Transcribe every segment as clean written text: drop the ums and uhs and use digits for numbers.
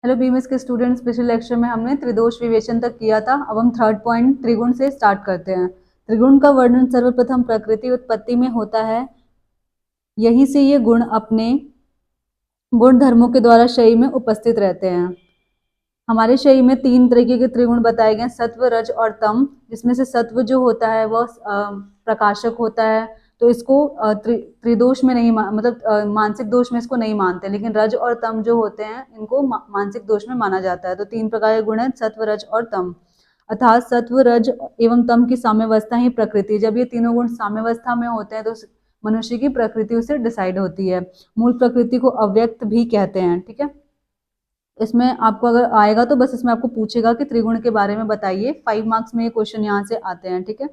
Hello BMS के students, पिछले lecture में हमने त्रिदोष विवेचन तक किया था। अब हम थर्ड पॉइंट त्रिगुण से स्टार्ट करते हैं। त्रिगुण का वर्णन सर्वप्रथम प्रकृति उत्पत्ति में होता है। यहीं से ये गुण अपने गुण धर्मों के द्वारा शरीर में उपस्थित रहते हैं। हमारे शरीर में तीन तरीके के त्रिगुण बताए गए, सत्व, रज और तम। जिसमें से सत्व जो होता है वह प्रकाशक होता है, तो इसको त्रिदोष में नहीं मतलब मानसिक दोष में इसको नहीं मानते। लेकिन रज और तम जो होते हैं इनको मानसिक दोष में माना जाता है। तो तीन प्रकार के गुण हैं, सत्व, रज और तम। अर्थात सत्व, रज एवं तम की साम्यावस्था ही प्रकृति। जब ये तीनों गुण साम्यावस्था में होते हैं तो मनुष्य की प्रकृति उससे डिसाइड होती है। मूल प्रकृति को अव्यक्त भी कहते हैं। ठीक है, इसमें आपको अगर आएगा तो बस इसमें आपको पूछेगा कि त्रिगुण के बारे में बताइए। 5 मार्क्स में ये क्वेश्चन यहाँ से आते हैं। ठीक है,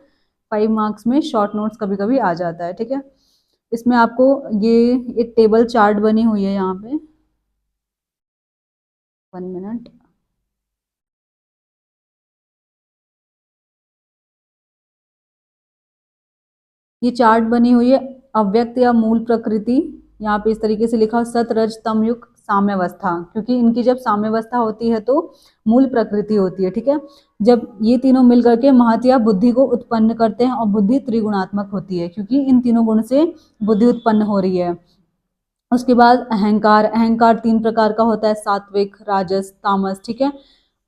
5 मार्क्स में शॉर्ट नोट्स कभी कभी आ जाता है। ठीक है, इसमें आपको ये एक टेबल चार्ट बनी हुई है यहाँ पे। 1 मिनट। ये चार्ट बनी हुई है अव्यक्त या मूल प्रकृति। यहाँ पे इस तरीके से लिखा, सत, रज, तम युक्त साम्यावस्था, क्योंकि इनकी जब साम्यावस्था होती है तो मूल प्रकृति होती है। ठीक है, जब ये तीनों मिल करके महत या बुद्धि को उत्पन्न करते हैं, और बुद्धि त्रिगुणात्मक होती है क्योंकि इन तीनों गुण से बुद्धि उत्पन्न हो रही है। उसके बाद अहंकार। अहंकार तीन प्रकार का होता है, सात्विक, राजस, तामस। ठीक है,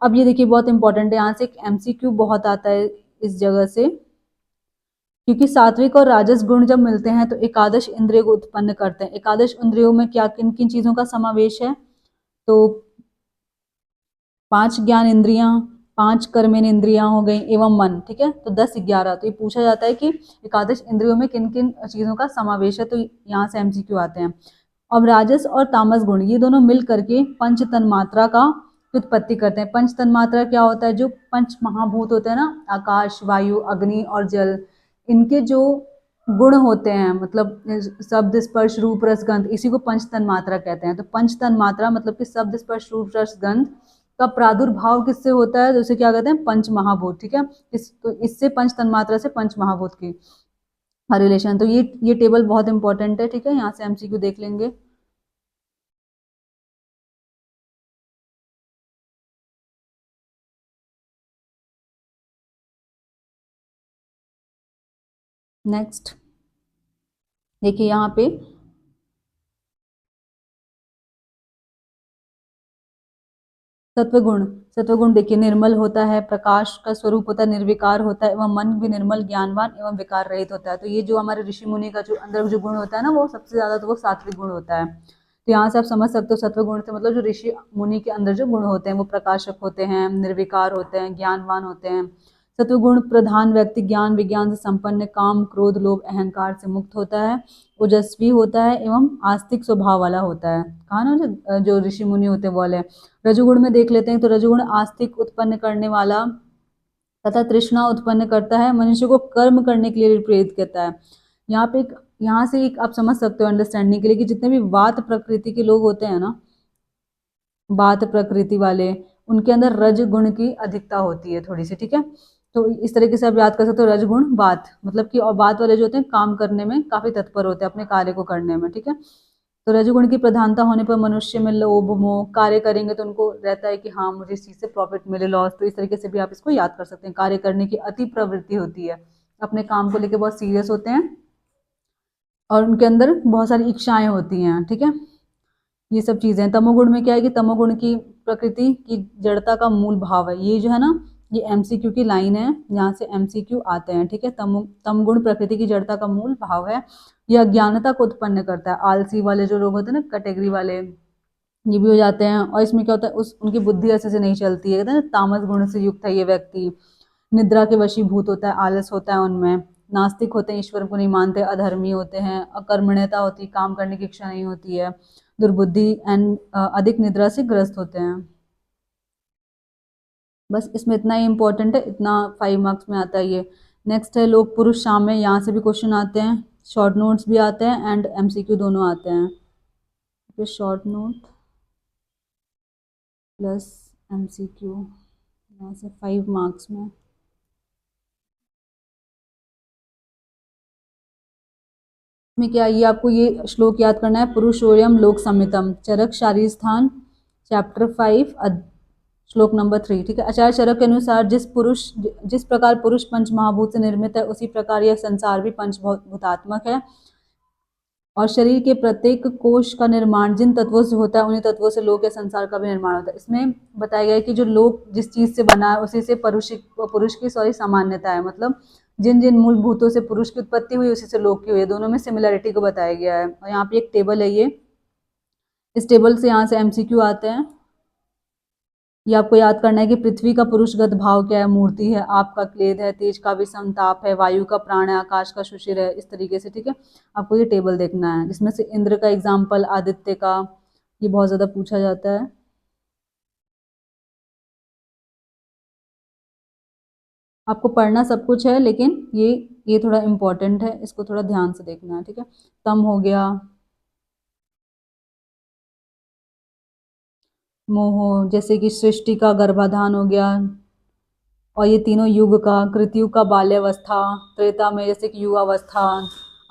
अब ये देखिए बहुत इंपॉर्टेंट है, यहाँ से एक एमसीक्यू बहुत आता है इस जगह से, क्योंकि सात्विक और राजस गुण जब मिलते हैं तो एकादश इंद्रियों को उत्पन्न करते हैं। एकादश इंद्रियों में क्या किन किन चीजों का समावेश है? तो 5 ज्ञान इंद्रियां, 5 कर्मेंद्रियां हो गई एवं मन। ठीक है, तो 10 11। तो ये पूछा जाता है कि एकादश इंद्रियों में किन किन चीजों का समावेश है, तो यहाँ से एमसीक्यू आते हैं। अब राजस और तामस गुण ये दोनों मिल करके पंच तन्मात्रा का उत्पत्ति करते हैं। पंच तन्मात्रा क्या होता है? जो पंच महाभूत होते हैं ना, आकाश, वायु, अग्नि और जल, इनके जो गुण होते हैं, मतलब शब्द, स्पर्श, रूप, रस, गंध, इसी को पंच तन्मात्रा कहते हैं। तो पंच तन्मात्रा मतलब कि शब्द, स्पर्श, रूप, रस, गंध का प्रादुर्भाव किससे होता है? तो उसे क्या कहते हैं? पंच महाभूत। ठीक है, तो इससे पंच तन्मात्रा से पंच महाभूत की रिलेशन। तो ये टेबल बहुत इंपॉर्टेंट है। ठीक है, यहाँ से एमसीक्यू देख लेंगे। नेक्स्ट देखिए यहाँ पे सत्वगुण। सत्वगुण देखिए निर्मल होता है, प्रकाश का स्वरूप होता है, निर्विकार होता है, एवं मन भी निर्मल, ज्ञानवान एवं विकार रहित होता है। तो ये जो हमारे ऋषि मुनि का जो अंदर जो गुण होता है ना, वो सबसे ज्यादा तो वो सात्विक गुण होता है। तो यहाँ से आप समझ सकते हो सत्व गुण से मतलब जो ऋषि मुनि के अंदर जो गुण होते हैं वो प्रकाशक होते हैं, निर्विकार होते हैं, ज्ञानवान होते हैं। सत्वगुण प्रधान व्यक्ति ज्ञान विज्ञान से संपन्न, काम, क्रोध, लोभ, अहंकार से मुक्त होता है, ओजस्वी होता है एवं आस्तिक स्वभाव वाला होता है। कहा ना जो ऋषि मुनि होते हैं वो वाले। रजोगुण में देख लेते हैं, तो रजोगुण आस्तिक उत्पन्न करने वाला तथा तृष्णा उत्पन्न करता है, मनुष्य को कर्म करने के लिए प्रेरित करता है। यहाँ पे एक, यहाँ से एक आप समझ सकते हो अंडरस्टैंडिंग के लिए कि जितने भी वात प्रकृति के लोग होते हैं ना, वात प्रकृति वाले, उनके अंदर रज गुण की अधिकता होती है थोड़ी सी। ठीक है, तो इस तरीके से आप याद कर सकते हो, रजगुण वात मतलब कि, और वात वाले जो होते हैं काम करने में काफी तत्पर होते हैं, अपने कार्य को करने में। ठीक है, तो रजोगुण की प्रधानता होने पर मनुष्य में लोभ, मोह, कार्य करेंगे तो उनको रहता है कि हाँ मुझे इस चीज से प्रॉफिट मिले, लॉस। तो इस तरीके से भी आप इसको याद कर सकते हैं। कार्य करने की अति प्रवृत्ति होती है, अपने काम को लेकर बहुत सीरियस होते हैं, और उनके अंदर बहुत सारी इच्छाएं होती हैं। ठीक है, ये सब चीजें। तमोगुण में क्या है कि तमोगुण की प्रकृति की जड़ता का मूल भाव है। ये जो है ना, ये एमसीक्यू की लाइन है, यहाँ से एमसीक्यू आते हैं। ठीक है, तमगुण प्रकृति की जड़ता का मूल भाव है। यह अज्ञानता को उत्पन्न करता है। आलसी वाले जो लोग होते हैं ना, कैटेगरी वाले, ये भी हो जाते हैं। और इसमें क्या होता है, उस उनकी बुद्धि अच्छे से नहीं चलती है। कहते हैं ना, तामस गुण से युक्त है ये व्यक्ति। निद्रा के वशीभूत होता है, आलस होता है उनमें। नास्तिक होते हैं, ईश्वर को नहीं मानते, अधर्मी होते हैं, अकर्मण्यता होती है, काम करने की इच्छा नहीं होती है, दुर्बुद्धि एंड अधिक निद्रा से ग्रस्त होते हैं। बस इसमें इतना ही इंपॉर्टेंट है, इतना 5 मार्क्स में आता है ये। नेक्स्ट है लोग पुरुष शाम में, यहाँ से भी क्वेश्चन आते हैं, शॉर्ट नोट्स भी आते हैं एंड एमसीक्यू दोनों आते हैं। फिर शॉर्ट नोट प्लस एमसीक्यू, यहाँ से 5 मार्क्स में क्या, ये आपको ये श्लोक याद करना है, पुरुषोयम लोक समितम, चरक शारीर स्थान चैप्टर 5 श्लोक नंबर 3, ठीक है। आचार्य चरक के अनुसार जिस प्रकार पुरुष पंच महाभूत से निर्मित है, उसी प्रकार यह संसार भी पंचभूतात्मक है और शरीर के प्रत्येक कोश का निर्माण जिन तत्वों से होता है, उन्हीं तत्वों से लोक या संसार का भी निर्माण होता है। इसमें बताया गया है कि जो लोक जिस चीज से बना है, उसी से पुरुष की सामान्यता है, मतलब जिन जिन मूलभूतों से पुरुष की उत्पत्ति हुई, उसी से लोक की हुई है। दोनों में सिमिलरिटी को बताया गया है। और यहाँ पे एक टेबल है, ये इस टेबल से यहाँ से एमसीक्यू आते हैं। ये आपको याद करना है कि पृथ्वी का पुरुषगत भाव क्या है, मूर्ति है, आप का क्लेद है, तेज का विषम ताप है, वायु का प्राण है, आकाश का शुशिर है, इस तरीके से, ठीक है। आपको ये टेबल देखना है, जिसमें से इंद्र का एग्जाम्पल, आदित्य का, ये बहुत ज्यादा पूछा जाता है। आपको पढ़ना सब कुछ है, लेकिन ये थोड़ा इम्पोर्टेंट है, इसको थोड़ा ध्यान से देखना है, ठीक है। तम हो गया, मोह, जैसे कि सृष्टि का गर्भाधान हो गया, और ये तीनों युग का, कृतयुग का बाल्यावस्था, त्रेता में जैसे कि युवावस्था,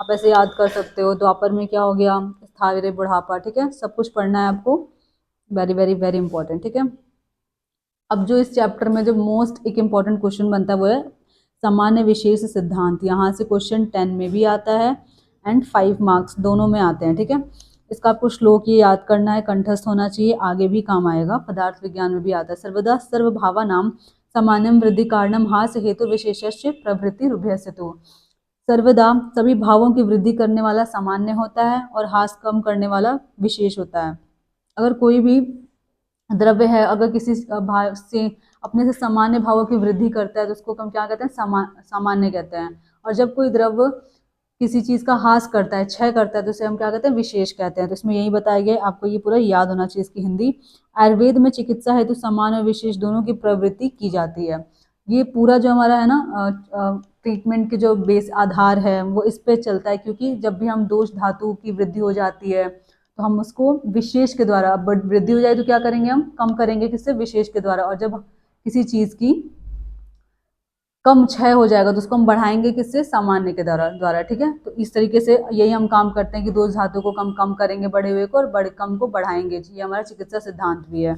आप ऐसे याद कर सकते हो। द्वापर में क्या हो गया, स्थावर बुढ़ापा, ठीक है। सब कुछ पढ़ना है आपको, वेरी वेरी वेरी इंपॉर्टेंट, ठीक है। अब जो इस चैप्टर में जो मोस्ट एक इम्पॉर्टेंट क्वेश्चन बनता है वो है सामान्य विशेष सिद्धांत। यहाँ से क्वेश्चन 10 में भी आता है एंड 5 मार्क्स दोनों में आते हैं, ठीक है। इसका आपको श्लोक ये याद करना है, कंठस्थ होना चाहिए, आगे भी काम आएगा। पदार्थ विज्ञान में भी आता है। सर्वदा सर्वभावा नाम सामान्यम वृद्धि कारणम हास हेतु विशेषस्य प्रवृत्ति रुभ्यस्तु। सर्वदा सभी भावों की वृद्धि करने वाला सामान्य होता है और हास कम करने वाला विशेष होता है। अगर कोई भी द्रव्य है, अगर किसी भाव से अपने से सामान्य भावों की वृद्धि करता है, तो उसको हम क्या कहते हैं, सामान्य कहते हैं। और जब कोई द्रव्य किसी चीज का हास करता है, क्षय करता है, तो उसे हम क्या कहते हैं, विशेष कहते हैं। तो इसमें यही बताया गया, आपको ये पूरा याद होना चाहिए इसकी हिंदी। आयुर्वेद में चिकित्सा हेतु सामान्य और विशेष दोनों की प्रवृत्ति की जाती है। ये पूरा जो हमारा है ना ट्रीटमेंट के जो बेस आधार है, वो इस पे चलता है, क्योंकि जब भी हम दोष धातु की वृद्धि हो जाती है, तो हम उसको विशेष के द्वारा, बट वृद्धि हो जाए तो क्या करेंगे, हम कम करेंगे, किससे, विशेष के द्वारा। और जब किसी चीज की कम क्षय हो जाएगा तो उसको हम बढ़ाएंगे, किससे, सामान्य के द्वारा, ठीक है। तो इस तरीके से यही हम काम करते हैं कि दोष धातु को कम कम करेंगे, बढ़े हुए को, और बड़े कम को बढ़ाएंगे। ये हमारा चिकित्सा सिद्धांत भी है।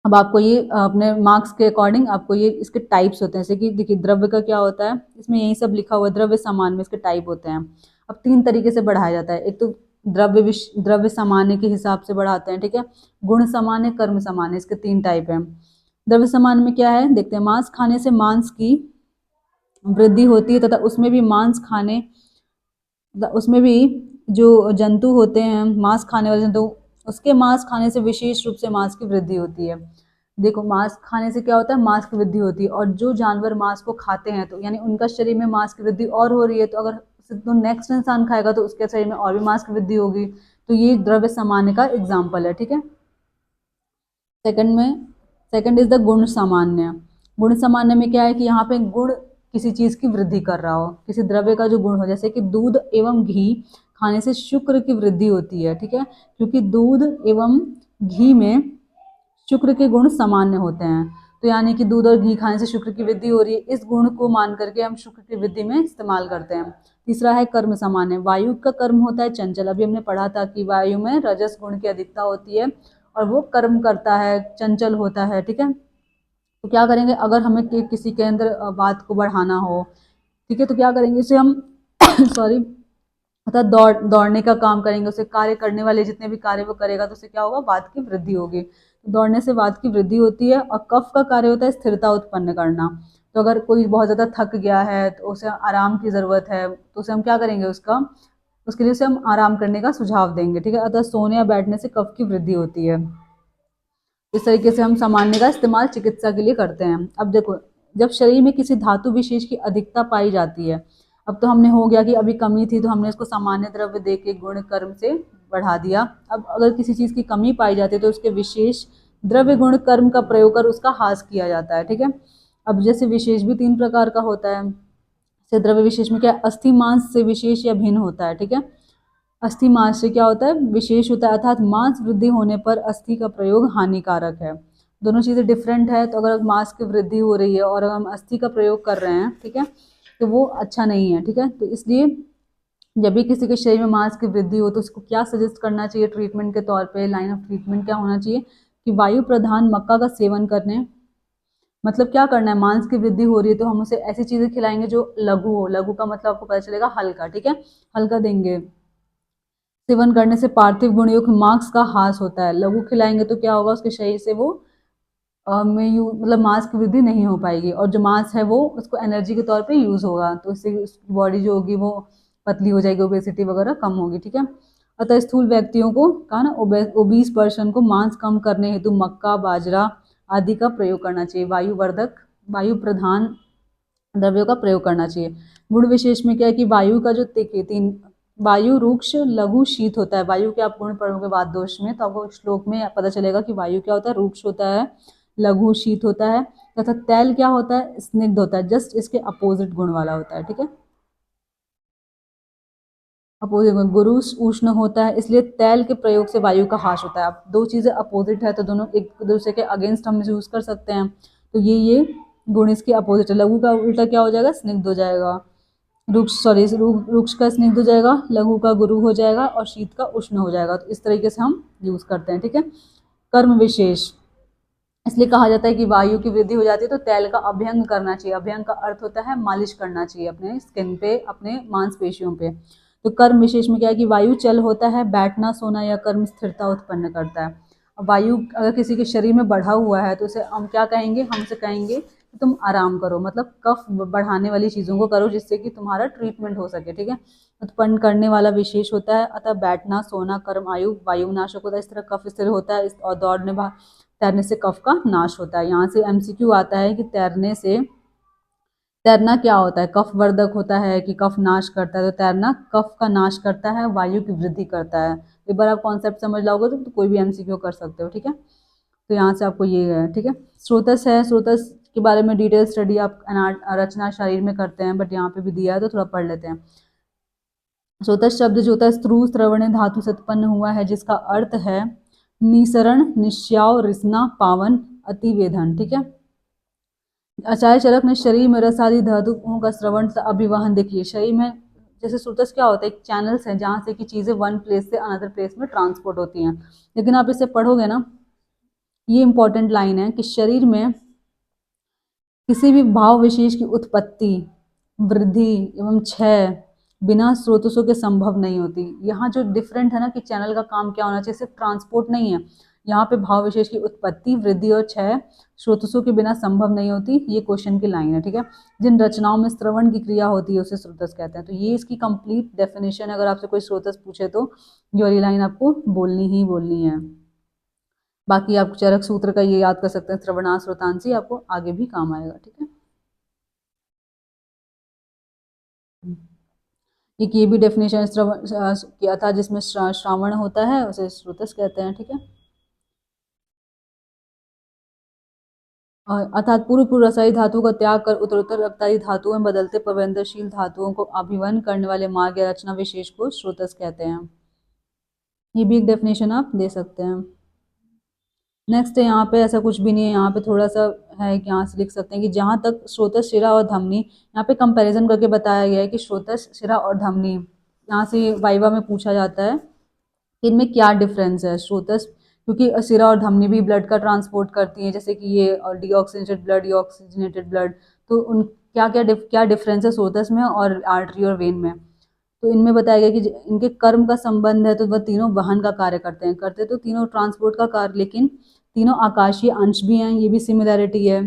अब आपको ये अपने मार्क्स के अकॉर्डिंग आपको ये इसके टाइप्स होते हैं, जैसे कि देखिए द्रव्य का क्या होता है, इसमें यही सब लिखा हुआ है, द्रव्य सामान्य में इसके टाइप होते हैं। अब 3 तरीके से बढ़ाया जाता है। एक तो द्रव्य सामान्य के हिसाब से बढ़ाते हैं, ठीक है। गुण सामान्य, कर्म सामान्य, इसके 3 टाइप हैं। द्रव्य सामान्य में क्या है, देखते हैं, मांस खाने से मांस की वृद्धि होती है, तथा उसमें भी जो जंतु होते हैं, मांस खाने वाले जंतु, उसके मांस खाने से विशेष रूप से मांस की वृद्धि होती है। देखो, मांस खाने से क्या होता है, मांस की वृद्धि होती है। और जो जानवर मांस को खाते हैं, तो यानी उनका शरीर में मांस की वृद्धि और हो रही है, तो अगर तो नेक्स्ट इंसान खाएगा तो उसके शरीर में और भी मांस की वृद्धि होगी। तो ये द्रव्य सामान्य का एग्जाम्पल है, ठीक है। सेकंड इज द गुण सामान्य। गुण सामान्य में क्या है कि यहाँ पे गुण किसी चीज की वृद्धि कर रहा हो, किसी द्रव्य का जो गुण हो, जैसे कि दूध एवं घी खाने से शुक्र की वृद्धि होती है, ठीक है। क्योंकि दूध एवं घी में शुक्र के गुण सामान्य होते हैं, तो यानी कि दूध और घी खाने से शुक्र की वृद्धि हो रही है, इस गुण को मान करके हम शुक्र की वृद्धि में इस्तेमाल करते हैं। तीसरा है कर्म सामान्य। वायु का कर्म होता है चंचल। अभी हमने पढ़ा था कि वायु में रजस गुण की अधिकता होती है और वो कर्म करता है, चंचल होता है, ठीक है। तो क्या करेंगे, अगर हमें किसी के अंदर बात को बढ़ाना हो, ठीक है, तो क्या करेंगे, इसे हम सॉरी, मतलब दौड़ने का काम करेंगे, उसे कार्य करने वाले जितने भी कार्य वो करेगा, तो उससे क्या होगा, वात की वृद्धि होगी। तो दौड़ने से वात की वृद्धि होती है। और कफ का कार्य होता है स्थिरता उत्पन्न करना। तो अगर कोई बहुत ज्यादा थक गया है, तो उसे आराम की जरूरत है, तो उसे हम क्या करेंगे, उसके लिए उसे हम आराम करने का सुझाव देंगे, ठीक है। अतः सोने या बैठने से कफ की वृद्धि होती है। इस तरीके से हम सामान्य का इस्तेमाल चिकित्सा के लिए करते हैं। अब देखो, जब शरीर में किसी धातु विशेष की अधिकता पाई जाती है, अब तो हमने हो गया कि अभी कमी थी, तो हमने इसको सामान्य द्रव्य दे के गुण कर्म से बढ़ा दिया। अब अगर किसी चीज की कमी पाई जाती है, तो उसके विशेष द्रव्य गुण कर्म का प्रयोग कर उसका हास किया जाता है, ठीक है। अब जैसे विशेष भी 3 प्रकार का होता है। जैसे द्रव्य विशेष में क्या, अस्थि मांस से विशेष या भिन्न होता है, ठीक है। अस्थि मांस से क्या होता है, विशेष होता है, अर्थात मांस वृद्धि होने पर अस्थि का प्रयोग हानिकारक है। दोनों चीजें डिफरेंट है। तो अगर मांस की वृद्धि हो रही है और हम अस्थि का प्रयोग कर रहे हैं, ठीक है, तो वो अच्छा नहीं है, ठीक है। तो इसलिए जब भी किसी के शरीर में मांस की वृद्धि हो तो उसको क्या सजेस्ट करना चाहिए ट्रीटमेंट के तौर पे, लाइन ऑफ ट्रीटमेंट क्या होना चाहिए कि वायु प्रधान मक्का का सेवन करने, मतलब क्या करना है, मांस की वृद्धि हो रही है तो हम उसे ऐसी चीजें खिलाएंगे जो लघु हो, लघु का मतलब आपको पता चलेगा हल्का, ठीक है, हल्का देंगे। सेवन करने से पार्थिव गुण युक्त मांस का ह्रास होता है, लघु खिलाएंगे तो क्या होगा, उसके शरीर से वो मतलब मांस की वृद्धि नहीं हो पाएगी, और जो मांस है वो उसको एनर्जी के तौर पे यूज होगा, तो इससे उसकी बॉडी जो होगी वो पतली हो जाएगी, ओबेसिटी वगैरह कम होगी, ठीक है। अतः स्थूल व्यक्तियों को कहा ना, ओबीस पर्सन को मांस कम करने हेतु मक्का, बाजरा आदि का प्रयोग करना चाहिए, वायुवर्धक, वायु प्रधान द्रव्यों का प्रयोग करना चाहिए। गुण विशेष में क्या है कि वायु का जो तीन, वायु रुक्ष लघु शीत होता है, वायु के आप गुण पढ़ोगे वाद दोष में तो आपको श्लोक में पता चलेगा कि वायु क्या होता है, रुक्ष होता है, लघु शीत होता है, तथा तैल क्या होता है, स्निग्ध होता है, जस्ट इसके अपोजिट गुण वाला होता है, ठीक है। अपोजिट गुण, गुरु उष्ण होता है, इसलिए तैल के प्रयोग से वायु का ह्रास होता है। अब दो चीजें अपोजिट है तो दोनों एक दूसरे के अगेंस्ट हम यूज कर सकते हैं, तो ये गुण इसके अपोजिट है। लघु का उल्टा क्या हो जाएगा, स्निग्ध हो जाएगा, रुक्ष सॉरी रुक्ष का स्निग्ध हो जाएगा, लघु का गुरु हो जाएगा, और शीत का उष्ण हो जाएगा, तो इस तरीके से हम यूज करते हैं, ठीक है। कर्म विशेष, इसलिए कहा जाता है कि वायु की वृद्धि हो जाती है तो तैल का अभ्यंग करना चाहिए, अभ्यंग का अर्थ होता है मालिश करना चाहिए अपने स्किन पे, अपने मांसपेशियों पे। तो कर्म विशेष में क्या है कि वायु चल होता है, बैठना सोना या कर्म स्थिरता उत्पन्न करता है। अब वायु अगर किसी के शरीर में बढ़ा हुआ है तो उसे हम क्या कहेंगे, हम उसे कहेंगे कि तुम आराम करो, मतलब कफ बढ़ाने वाली चीज़ों को करो जिससे कि तुम्हारा ट्रीटमेंट हो सके, ठीक है। उत्पन्न करने वाला विशेष होता है, अतः बैठना सोना कर्म आयु वायु नाशक होता है, इस तरह कफ स्थिर होता है, और दौड़ने तैरने से कफ का नाश होता है। यहाँ से एमसीक्यू आता है कि तैरना क्या होता है, कफ वर्धक होता है कि कफ नाश करता है, तो तैरना कफ का नाश करता है, वायु की वृद्धि करता है। एक बार आप कॉन्सेप्ट समझ लाओगे तो कोई भी एमसीक्यू कर सकते हो, ठीक है। तो यहाँ से आपको ये है, ठीक है। स्रोतस है, स्रोतस के बारे में डिटेल स्टडी आप रचना शरीर में करते हैं, बट यहाँ पे भी दिया है तो थोड़ा पढ़ लेते हैं। स्रोतस शब्द जो होता है स्त्रु श्रवण धातु से उत्पन्न हुआ है, जिसका अर्थ है निसरण, निश्याव, रिसना, पावन, अतिवेदन, ठीक है। आचार्य चरक ने शरीर में रस आदि धातुओं का श्रवण अभिवहन देखिए, शरीर में जैसे स्रोतस क्या होता है, एक चैनल्स है जहाँ से कि चीजें वन प्लेस से अनदर प्लेस में ट्रांसपोर्ट होती हैं, लेकिन आप इसे पढ़ोगे ना, ये इंपॉर्टेंट लाइन है कि शरीर में किसी भी भाव विशेष की उत्पत्ति, वृद्धि एवं क्षय बिना स्रोतसों के संभव नहीं होती। यहाँ जो डिफरेंट है ना कि चैनल का काम क्या होना चाहिए, सिर्फ ट्रांसपोर्ट नहीं है, यहाँ पे भाव विशेष की उत्पत्ति, वृद्धि और क्षय स्रोतसों के बिना संभव नहीं होती, ये क्वेश्चन की लाइन है, ठीक है। जिन रचनाओं में श्रवण की क्रिया होती है उसे स्रोतस कहते हैं, तो ये इसकी कंप्लीट डेफिनेशन है। अगर आपसे कोई स्रोतस पूछे तो ये वाली लाइन आपको बोलनी ही बोलनी है। बाकी आप चरक सूत्र का ये याद कर सकते हैं, श्रवणा श्रोतांसी, आपको आगे भी काम आएगा, ठीक है। एक ये भी डेफिनेशन श्रवण किया था जिसमें श्रावण होता है उसे श्रोतस कहते हैं, ठीक है। अर्थात पूर्व पूर्व रसायी धातु का त्याग कर उत्तरोत्तर रक्ताई धातुओं में बदलते प्रबंधनशील धातुओं को अभिवन करने वाले मार्ग या रचना विशेष को श्रोतस कहते हैं। ये भी एक डेफिनेशन आप दे सकते हैं। नेक्स्ट है, यहाँ पे ऐसा कुछ भी नहीं है, यहाँ पे थोड़ा सा है कि यहाँ से लिख सकते हैं कि जहाँ तक स्रोतस शिरा और धमनी, यहाँ पे कंपैरिजन करके बताया गया है कि स्रोतस शिरा और धमनी, यहाँ से वाइवा में पूछा जाता है कि इनमें क्या डिफरेंस है। स्रोतस क्योंकि सिरा और धमनी भी ब्लड का ट्रांसपोर्ट करती हैं, जैसे कि ये और डीऑक्सीजनेटेड ब्लड, ऑक्सीजनेटेड ब्लड, तो उन क्या डिफरेंस है स्रोतस में और आर्टरी और वेन में। तो इनमें बताया गया कि इनके कर्म का संबंध है तो वह तीनों वहन का कार्य करते तो तीनों ट्रांसपोर्ट का कार्य, लेकिन तीनों आकाशीय अंश भी हैं, ये भी सिमिलैरिटी है।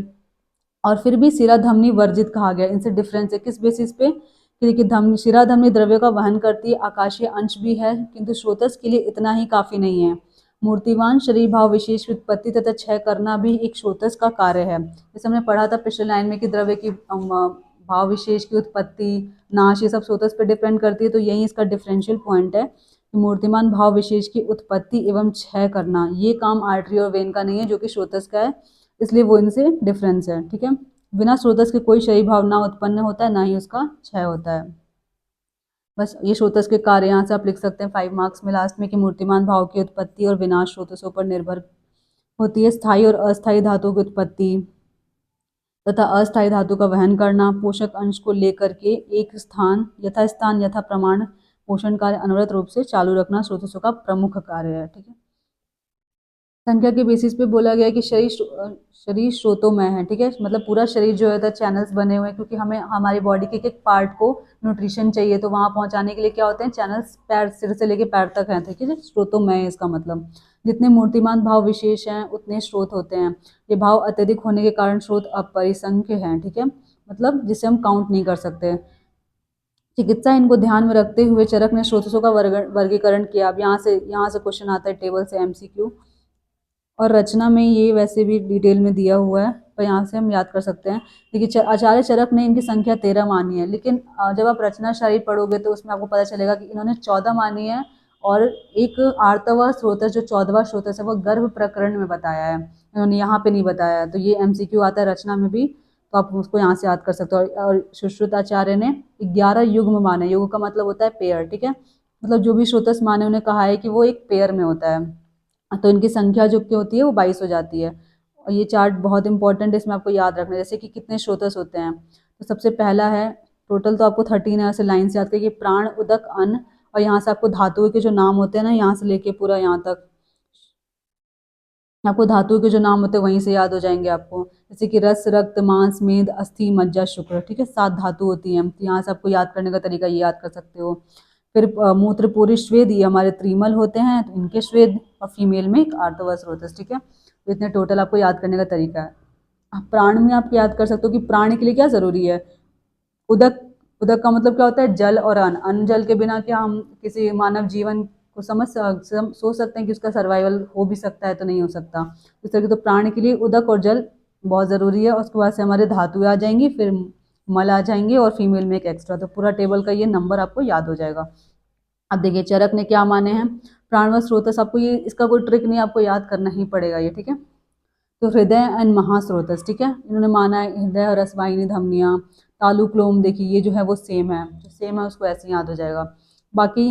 और फिर भी शिरा धमनी वर्जित कहा गया, इनसे डिफरेंस है किस बेसिस पे कि देखिए शिरा धमनी द्रव्य का वहन करती है, आकाशीय अंश भी है, किंतु स्रोतस के लिए इतना ही काफी नहीं है। मूर्तिवान शरीर भाव विशेष की उत्पत्ति तथा क्षय करना भी एक स्रोतस का कार्य है। जैसे हमने पढ़ा था पिछले लाइन में कि द्रव्य की भाव विशेष की उत्पत्ति, नाश, ये सब स्रोतस पे डिपेंड करती है, तो यही इसका डिफरेंशियल पॉइंट है कि मूर्तिमान भाव विशेष की उत्पत्ति एवं क्षय करना ये काम आर्टरी और वेन का नहीं है, जो कि स्रोतस का है, इसलिए वो इनसे डिफरेंस है, ठीक है। बिना स्रोतस के कोई शरीर भाव ना उत्पन्न होता है, ना ही उसका क्षय होता है। बस ये स्रोतस के कार्य यहाँ से आप लिख सकते हैं 5 मार्क्स में लास्ट में कि मूर्तिमान भाव की उत्पत्ति और विनाश स्रोतसों पर निर्भर होती है। स्थायी और अस्थायी धातुओं की उत्पत्ति तथा अस्थायी धातु का वहन करना, पोषक अंश को लेकर के एक स्थान यथा प्रमाण पोषण कार्य अनवरत रूप से चालू रखना स्रोतस्सों का प्रमुख कार्य है। ठीक है, संख्या के बेसिस पे बोला गया है कि शरीर स्रोतों में है। ठीक है, मतलब पूरा शरीर जो है चैनल्स बने हुए हैं, क्योंकि हमें हमारी बॉडी के एक पार्ट को न्यूट्रिशन चाहिए, तो वहां पहुंचाने के लिए क्या होते हैं, चैनल्स पैर सिर से लेके पैर तक हैं। ठीक है, स्रोतों में है इसका मतलब। जितने मूर्तिमान भाव विशेष हैं उतने स्रोत होते हैं। ये भाव अत्यधिक होने के कारण स्रोत अपरिसंख्य हैं। ठीक है, मतलब जिसे हम काउंट नहीं कर सकते। चिकित्सा इनको ध्यान में रखते हुए चरक ने स्रोतों का वर्गीकरण किया। अब यहाँ से क्वेश्चन आता है टेबल से, एमसीक्यू। और रचना में ये वैसे भी डिटेल में दिया हुआ है, पर यहाँ से हम याद कर सकते हैं। देखिए, आचार्य चरक ने इनकी संख्या 13 मानी है, लेकिन जब आप रचना शरीर पढ़ोगे तो उसमें आपको पता चलेगा कि इन्होंने 14 मानी है। और एक आर्तवा स्रोत जो 14वां स्रोत है वो गर्भ प्रकरण में बताया है, इन्होंने यहाँ पे नहीं बताया है। तो ये एमसीक्यू आता है रचना में भी, तो आप उसको यहाँ से याद कर सकते हो। और सुश्रुत आचार्य ने 11 युग्म माने। युग का मतलब होता है पेयर। ठीक है, मतलब जो भी श्रोतस माने उन्हें कहा है कि वो एक पेयर में होता है, तो इनकी संख्या जो क्या होती है वो 22 हो जाती है। और ये चार्ट बहुत इंपॉर्टेंट है, इसमें आपको याद रखना है जैसे कि कितने स्रोतस होते हैं। तो सबसे पहला है, टोटल तो आपको 13 है, ऐसे लाइन से याद करिए, प्राण, उदक, अन्न। और यहाँ से आपको धातुओं के जो नाम होते हैं ना, यहाँ से लेके पूरा यहाँ तक आपको धातुओं के जो नाम होते हैं वहीं से याद हो जाएंगे आपको। जैसे कि रस, रक्त, मांस, मेद, अस्थि, मज्जा, शुक्र। ठीक है, 7 धातु होती हैं, तो यहाँ से आपको याद करने का तरीका ये याद कर सकते हो। फिर मूत्र, पूरी, श्वेद, ये हमारे त्रिमल होते हैं, तो इनके श्वेद। और फीमेल में एक आर्तवस्त्र होता है। ठीक है, तो इतने टोटल आपको याद करने का तरीका है। प्राण में आप याद कर सकते हो कि प्राण के लिए क्या जरूरी है। उदक, उदक का मतलब क्या होता है, जल और अन्न। अन्न जल के बिना क्या हम किसी मानव जीवन को सोच सकते हैं कि उसका सर्वाइवल हो भी सकता है, तो नहीं हो सकता। इस तरह के तो प्राण के लिए उदक और जल बहुत ज़रूरी है। उसके बाद से हमारे धातु आ जाएंगी, फिर मल आ जाएंगे, और फीमेल में एक एक्स्ट्रा। तो पूरा टेबल का ये नंबर आपको याद हो जाएगा। अब देखिए चरक ने क्या माने हैं, प्राण व स्रोतस। आपको ये इसका कोई ट्रिक नहीं, आपको याद करना ही पड़ेगा ये। ठीक है, तो हृदय एंड महास्रोतस। ठीक है, इन्होंने माना है हृदय और रसवाहिनी धमनियाँ। तालु, क्लोम, देखिए ये जो है वो सेम है, जो सेम है उसको ऐसे ही याद हो जाएगा। बाकी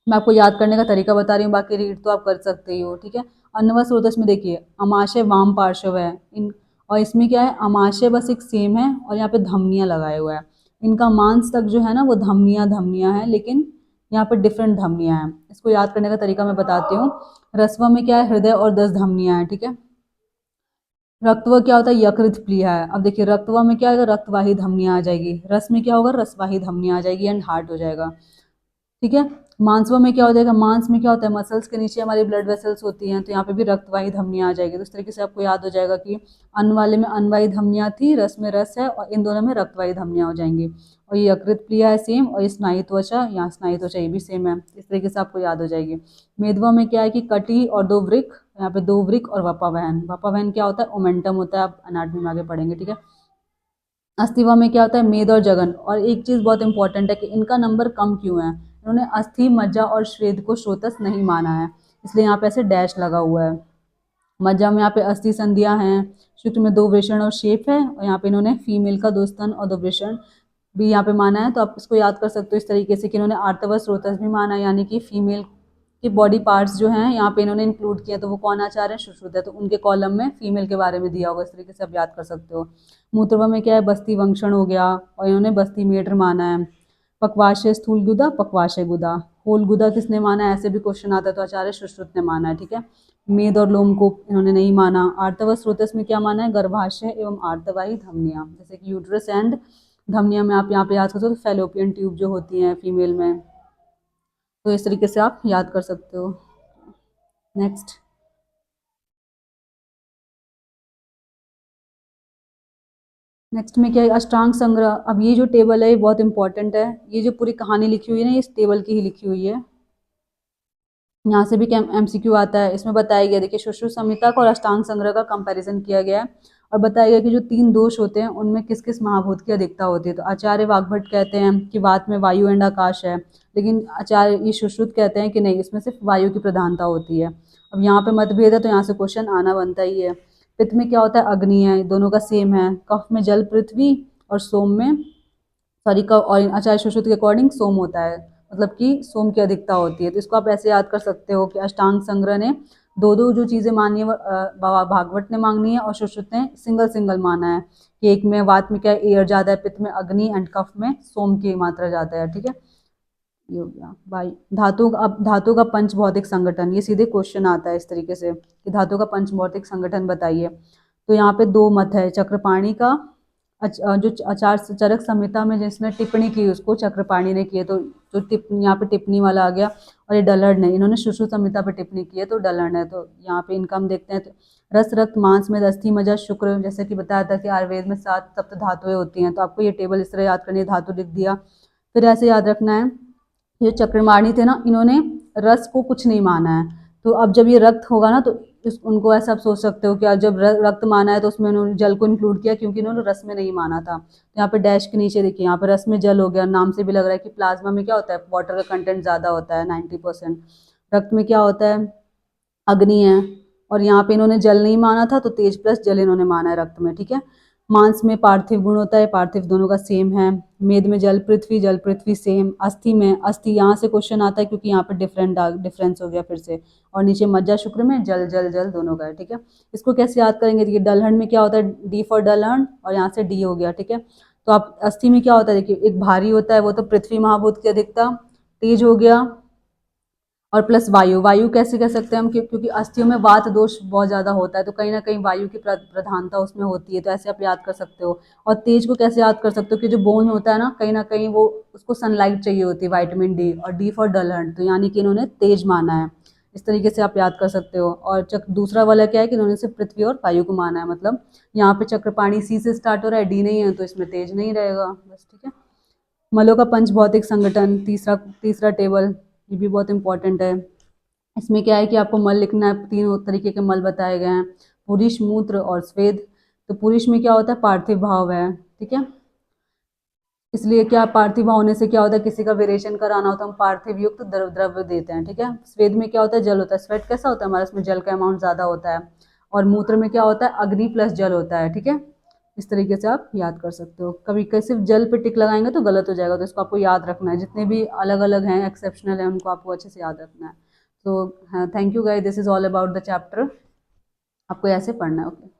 मैं आपको याद करने का तरीका बता रही हूँ, बाकी रीड तो आप कर सकते ही हो। ठीक है, अन्नवा स्रोतस में देखिए अमाशय वाम पार्श्व है इन, और इसमें क्या है, अमाशय बस एक सेम है, और यहाँ पे धमनियाँ लगाए हुआ है। इनका मांस तक जो है ना वो धमनियाँ धमनियाँ हैं, लेकिन यहाँ पे डिफरेंट धमनियाँ हैं। इसको याद करने का तरीका मैं बताती हूँ। रस्वा में क्या है, हृदय और 10 धमनियाँ हैं। ठीक है, रक्तवा क्या होता है, यकृत प्लीहा है। अब देखिए रक्तवा में क्या आएगा, रक्तवाही धमनियाँ आ जाएगी। रस में क्या होगा, रसवाही धमनियाँ आ जाएगी, एंड हार्ट हो जाएगा। ठीक है, मांसवा में क्या हो जाएगा, मांस में क्या होता है, मसल्स के नीचे हमारी ब्लड वेसल्स होती हैं, तो यहाँ पे भी रक्तवाही धमनियाँ आ जाएगी। तो इस तरीके से आपको याद हो जाएगा कि अन्न वाले में अन्नवाही धमनियाँ थी, रस में रस है, और इन दोनों में रक्तवाही धमनियाँ हो जाएंगी। और ये यकृत प्लीहा है सेम, और ये स्नायु त्वचा, यहाँ स्नायु त्वचा ये भी सेम है। इस तरीके से आपको याद हो जाएगी। मेदवा में क्या है कि कटी और 2 वृक्क, यहाँ पे 2 वृक्क और वपावहन। वपावहन क्या होता है, ओमेंटम होता है, आप अनाटमी में आगे पढ़ेंगे। ठीक है, अस्थिवा में क्या होता है, मेद और जगन। और एक चीज़ बहुत इंपॉर्टेंट है कि इनका नंबर कम क्यों है, इन्होंने अस्थि, मज्जा और श्वेद को स्रोतस नहीं माना है, इसलिए यहाँ पे ऐसे डैश लगा हुआ है। मज्जा में यहाँ पे अस्थि संधियाँ हैं, शुक्र में 2 वृषण और शेप है, और यहाँ पे इन्होंने फीमेल का 2 स्तन और 2 वृषण भी यहाँ पे माना है। तो आप इसको याद कर सकते हो इस तरीके से कि इन्होंने आर्तव स्रोतस भी माना, यानी कि फीमेल के बॉडी पार्ट्स जो हैं यहाँ पे इन्होंने इंक्लूड किया। तो वो कौन आचार्य है, सुश्रुत है, तो उनके कॉलम में फीमेल के बारे में दिया होगा। इस तरीके से आप याद कर सकते हो। मूत्रवा में क्या है, बस्ती वंशण हो गया, और इन्होंने बस्ती मेटर माना है। पक्वाशय स्थूल गुदा, पक्वाशय गुदा। होल गुदा किसने माना है, ऐसे भी क्वेश्चन आता है, तो आचार्य सुश्रुत ने माना है। ठीक है, मेद और लोम को इन्होंने नहीं माना। आर्तव स्रोतस में क्या माना है, गर्भाशय एवं आर्तवाही धमनियाँ, जैसे कि यूट्रस एंड धमनियाँ में आप यहाँ पे याद कर सकते हो, फेलोपियन ट्यूब जो होती हैं फीमेल में। तो इस तरीके से आप याद कर सकते हो। नेक्स्ट, नेक्स्ट में क्या है, अष्टांग संग्रह। अब ये जो टेबल है ये बहुत इंपॉर्टेंट है, ये जो पूरी कहानी लिखी हुई है ना, इस टेबल की ही लिखी हुई है। यहाँ से भी एमसीक्यू आता है। इसमें बताया गया, देखिए सुश्रुत संहिता का और अष्टांग संग्रह का कंपैरिजन किया गया है, और बताया गया कि जो 3 दोष होते हैं उनमें किस किस महाभूत की अधिकता होती है। तो आचार्य वाग्भट कहते हैं कि वात में वायु एंड आकाश है, लेकिन आचार्य ये सुश्रुत कहते हैं कि नहीं, इसमें सिर्फ वायु की प्रधानता होती है। अब यहाँ पे मतभेद है, तो यहाँ से क्वेश्चन आना बनता ही है। पित्त में क्या होता है, अग्नि है, दोनों का सेम है। कफ में जल पृथ्वी, और सोम में, सॉरी, कफ और आचार्य सुश्रुत के अकॉर्डिंग सोम होता है, मतलब कि सोम की अधिकता होती है। तो इसको आप ऐसे याद कर सकते हो कि अष्टांग संग्रह ने 2-2 जो चीज़ें मानी है बाबा भागवत ने मांगनी है, और सुश्रुत ने सिंगल सिंगल माना है कि एक में वात में क्या है, एयर ज़्यादा है, पित्त में अग्नि, एंड कफ में सोम की मात्रा ज़्यादा है। ठीक है, ये हो गया वायु। धातु, अब धातु का पंच भौतिक संगठन, ये सीधे क्वेश्चन आता है इस तरीके से कि धातु का पंच भौतिक संगठन बताइए। तो यहाँ पे दो मत है, चक्रपाणी का जो आचार चरक संहिता में जिसने टिप्पणी की उसको चक्रपाणी ने की है, तो जो यहाँ पे टिप्पणी वाला आ गया। और ये डलर ने, इन्होंने सुश्रुत संहिता पे टिप्पणी की है, तो डलर ने। तो यहाँ पे इनका हम देखते हैं, तो रस, रक्त, मांस में अस्थि, मज्जा, शुक्र, जैसे कि बताया था कि आयुर्वेद में 7 सप्त धातुएं होती हैं। तो आपको ये टेबल इस तरह याद करनी है, धातु लिख दिया। फिर ऐसे याद रखना है, ये चक्रपाणी थे ना, इन्होंने रस को कुछ नहीं माना है। तो अब जब ये रक्त होगा ना, तो उनको ऐसा आप सोच सकते हो कि आज जब रक्त माना है तो उसमें उन्होंने जल को इंक्लूड किया, क्योंकि इन्होंने रस में नहीं माना था। तो यहाँ पे डैश के नीचे देखिए, यहाँ पे रस में जल हो गया, नाम से भी लग रहा है कि प्लाज्मा में क्या होता है, वाटर का कंटेंट ज़्यादा होता है 90%। रक्त में क्या होता है, अग्नि है। और यहाँ पे इन्होंने जल नहीं माना था, तो तेज प्लस जल इन्होंने माना है रक्त में, ठीक है। मांस में पार्थिव गुण होता है, पार्थिव दोनों का सेम है। मेद में जल पृथ्वी सेम। अस्थि में, अस्थि यहाँ से क्वेश्चन आता है क्योंकि यहाँ पे डिफरेंस हो गया फिर से। और नीचे मज्जा शुक्र में जल जल जल दोनों का है, ठीक है। इसको कैसे याद करेंगे, देखिए दलहन में क्या होता है, डी फॉर दलहन, और यहाँ से डी हो गया, ठीक है। तो आप अस्थि में क्या होता है, देखिए एक भारी होता है, वो तो पृथ्वी महाभूत की अधिकता, तेज हो गया। और प्लस वायु, वायु कैसे कह सकते हैं हम, क्योंकि अस्थियों में वात दोष बहुत ज़्यादा होता है, तो कहीं ना कहीं वायु की प्रधानता उसमें होती है, तो ऐसे आप याद कर सकते हो। और तेज को कैसे याद कर सकते हो कि जो बोन होता है ना कहीं वो उसको सनलाइट चाहिए होती है, विटामिन डी, और डी फॉर डलहन, तो यानी कि इन्होंने तेज माना है। इस तरीके से आप याद कर सकते हो। और दूसरा वाला क्या है कि इन्होंने सिर्फ पृथ्वी और वायु को माना है, मतलब यहाँ पे चक्रपाणी सी से स्टार्ट हो रहा है, डी नहीं है, तो इसमें तेज नहीं रहेगा, बस, ठीक है। मलों का पंच भौतिक संगठन, तीसरा तीसरा टेबल, ये भी बहुत इंपॉर्टेंट है। इसमें क्या है कि आपको मल लिखना है, 3 तरीके के मल बताए गए हैं, पुरुष, मूत्र और स्वेद। तो पुरुष में क्या होता है, पार्थिव भाव है, ठीक है। इसलिए क्या, पार्थिव भाव होने से क्या होता है, किसी का वेरिएशन कराना होता है, हम पार्थिव युक्त द्रव्य देते हैं, ठीक है। स्वेद में क्या होता है, जल होता है। स्वेट कैसा होता है हमारा, इसमें जल का अमाउंट ज़्यादा होता है। और मूत्र में क्या होता है, अग्नि प्लस जल होता है, ठीक है। इस तरीके से आप याद कर सकते हो। कभी कभी सिर्फ जल पे टिक लगाएंगे तो गलत हो जाएगा, तो इसको आपको याद रखना है, जितने भी अलग अलग हैं एक्सेप्शनल हैं उनको आपको अच्छे से याद रखना है। तो हाँ, thank you guys, this is all about the chapter. आपको ऐसे पढ़ना है, ओके।